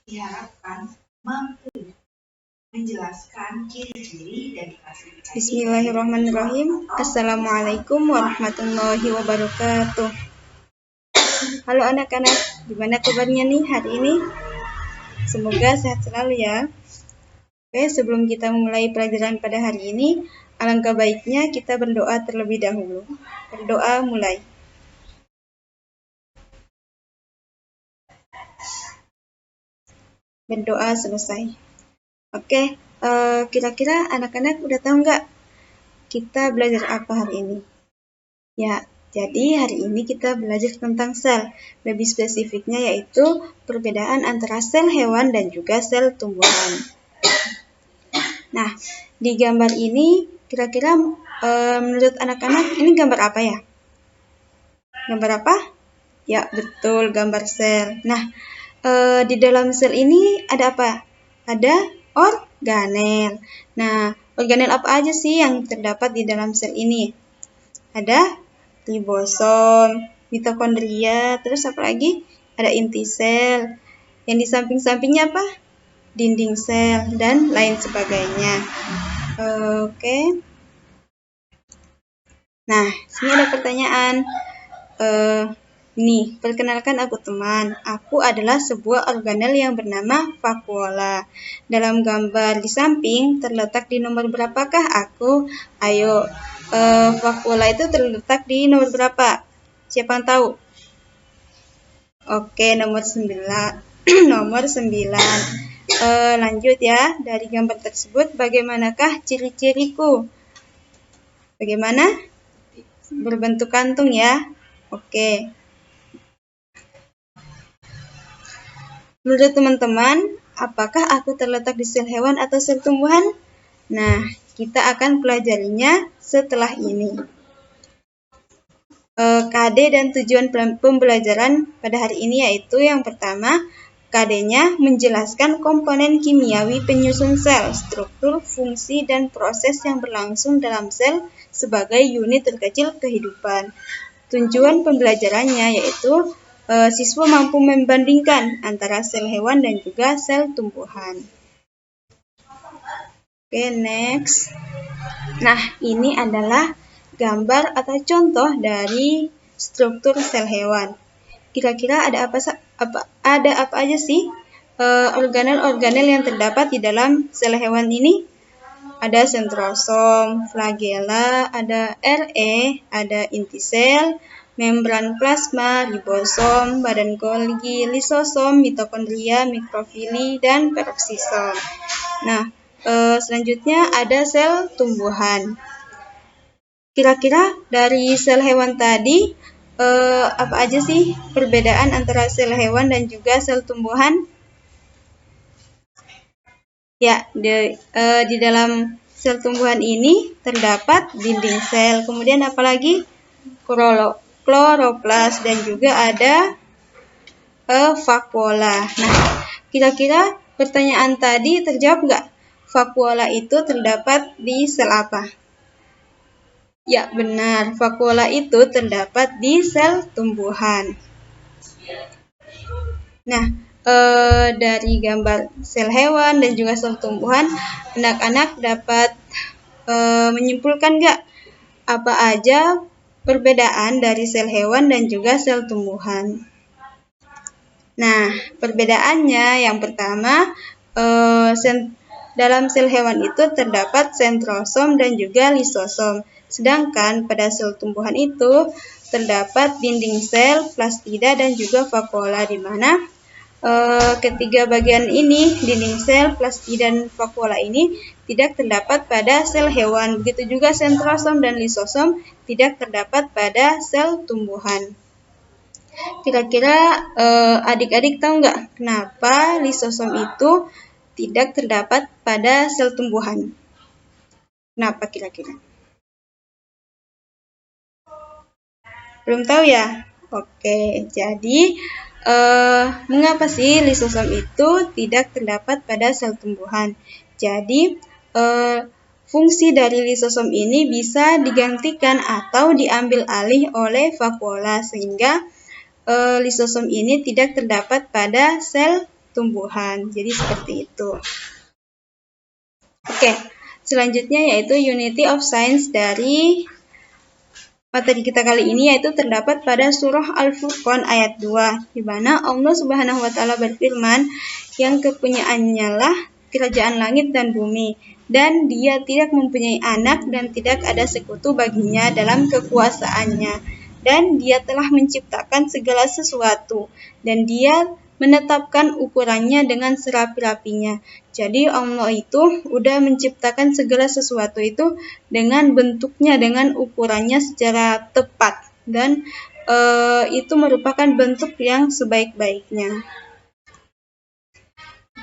diharapkan mampu menjelaskan ciri-ciri dan klasifikasi. Bismillahirrahmanirrahim. Assalamualaikum warahmatullahi wabarakatuh. Halo anak-anak, gimana kabarnya nih hari ini? Semoga sehat selalu ya. Oke, sebelum kita memulai pelajaran pada hari ini, alangkah baiknya kita berdoa terlebih dahulu. Berdoa mulai. Berdoa selesai. Oke, kira-kira anak-anak udah tahu nggak kita belajar apa hari ini? Ya, jadi hari ini kita belajar tentang sel. Lebih spesifiknya yaitu perbedaan antara sel hewan dan juga sel tumbuhan. Nah, di gambar ini kira-kira menurut anak-anak ini gambar apa ya? Gambar apa? Ya, betul, gambar sel. Nah, di dalam sel ini ada apa? Ada organel. Nah, organel apa aja sih yang terdapat di dalam sel ini? Ada ribosom, mitokondria, terus apa lagi? Ada inti sel. Yang di samping-sampingnya apa? Dinding sel, dan lain sebagainya. Oke. Nah, sini ada pertanyaan. Nih, perkenalkan aku teman. Aku adalah sebuah organel yang bernama vakuola. Dalam gambar di samping terletak di nomor berapakah aku? Ayo, vakuola itu terletak di nomor berapa? Siapa yang tahu? Oke, nomor 9. Nomor 9. Lanjut ya, dari gambar tersebut bagaimanakah ciri-ciriku? Bagaimana? Berbentuk kantung ya. Oke. Menurut teman-teman, apakah aku terletak di sel hewan atau sel tumbuhan? Nah, kita akan pelajarinya setelah ini. KD dan tujuan pembelajaran pada hari ini yaitu yang pertama, KD-nya menjelaskan komponen kimiawi penyusun sel, struktur, fungsi, dan proses yang berlangsung dalam sel sebagai unit terkecil kehidupan. Tujuan pembelajarannya yaitu siswa mampu membandingkan antara sel hewan dan juga sel tumbuhan. Oke, next. Nah, ini adalah gambar atau contoh dari struktur sel hewan. Kira-kira ada apa aja sih organel-organel yang terdapat di dalam sel hewan ini? Ada sentrosom, flagella, ada RE, ada inti sel, membran plasma, ribosom, badan Golgi, lisosom, mitokondria, mikrofili, dan peroksisom. Nah, selanjutnya ada sel tumbuhan. Kira-kira dari sel hewan tadi, apa aja sih perbedaan antara sel hewan dan juga sel tumbuhan? Ya, di dalam sel tumbuhan ini terdapat dinding sel, kemudian apalagi kloroplas, dan juga ada vakuola. Nah, kira-kira pertanyaan tadi terjawab nggak? Vakuola itu terdapat di sel apa? Ya, benar. Vakuola itu terdapat di sel tumbuhan. Nah, dari gambar sel hewan dan juga sel tumbuhan, anak-anak dapat menyimpulkan nggak apa aja perbedaan dari sel hewan dan juga sel tumbuhan? Nah, perbedaannya yang pertama, dalam sel hewan itu terdapat sentrosom dan juga lisosom. Sedangkan pada sel tumbuhan itu terdapat dinding sel, plastida, dan juga vakuola, di mana ketiga bagian ini, dinding sel, plastida, dan vakuola ini tidak terdapat pada sel hewan. Begitu juga sentrosom dan lisosom tidak terdapat pada sel tumbuhan. Kira-kira adik-adik tahu nggak kenapa lisosom itu tidak terdapat pada sel tumbuhan? Kenapa kira-kira? Belum tahu ya? Oke, jadi mengapa sih lisosom itu tidak terdapat pada sel tumbuhan? Jadi, fungsi dari lisosom ini bisa digantikan atau diambil alih oleh vakuola, sehingga lisosom ini tidak terdapat pada sel tumbuhan. Jadi seperti itu. Oke, selanjutnya yaitu Unity of Science dari materi kita kali ini, yaitu terdapat pada surah Al-Furqan ayat 2, di mana Allah Subhanahu wa taala berfirman, yang kepunyaannya lah kerajaan langit dan bumi, dan dia tidak mempunyai anak dan tidak ada sekutu baginya dalam kekuasaannya, dan dia telah menciptakan segala sesuatu, dan dia menetapkan ukurannya dengan serapi-rapinya. Jadi Allah itu udah menciptakan segala sesuatu itu dengan bentuknya, dengan ukurannya secara tepat, dan itu merupakan bentuk yang sebaik-baiknya.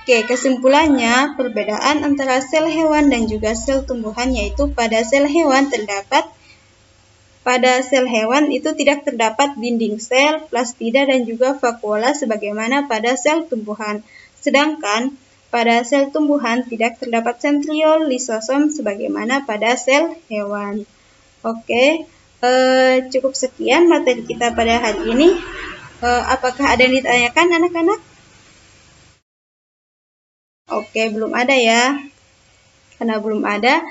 Oke, kesimpulannya perbedaan antara sel hewan dan juga sel tumbuhan, yaitu pada sel hewan itu tidak terdapat dinding sel, plastida, dan juga vakuola sebagaimana pada sel tumbuhan. Sedangkan pada sel tumbuhan tidak terdapat sentriol, lisosom sebagaimana pada sel hewan. Oke, cukup sekian materi kita pada hari ini. Apakah ada yang ditanyakan anak-anak? Oke, belum ada ya. Karena belum ada,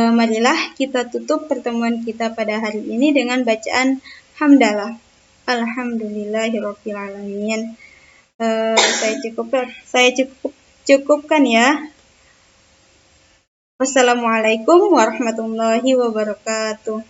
marilah kita tutup pertemuan kita pada hari ini dengan bacaan hamdalah. Alhamdulillahirabbil alamin. Saya cukupkan ya. Wassalamualaikum warahmatullahi wabarakatuh.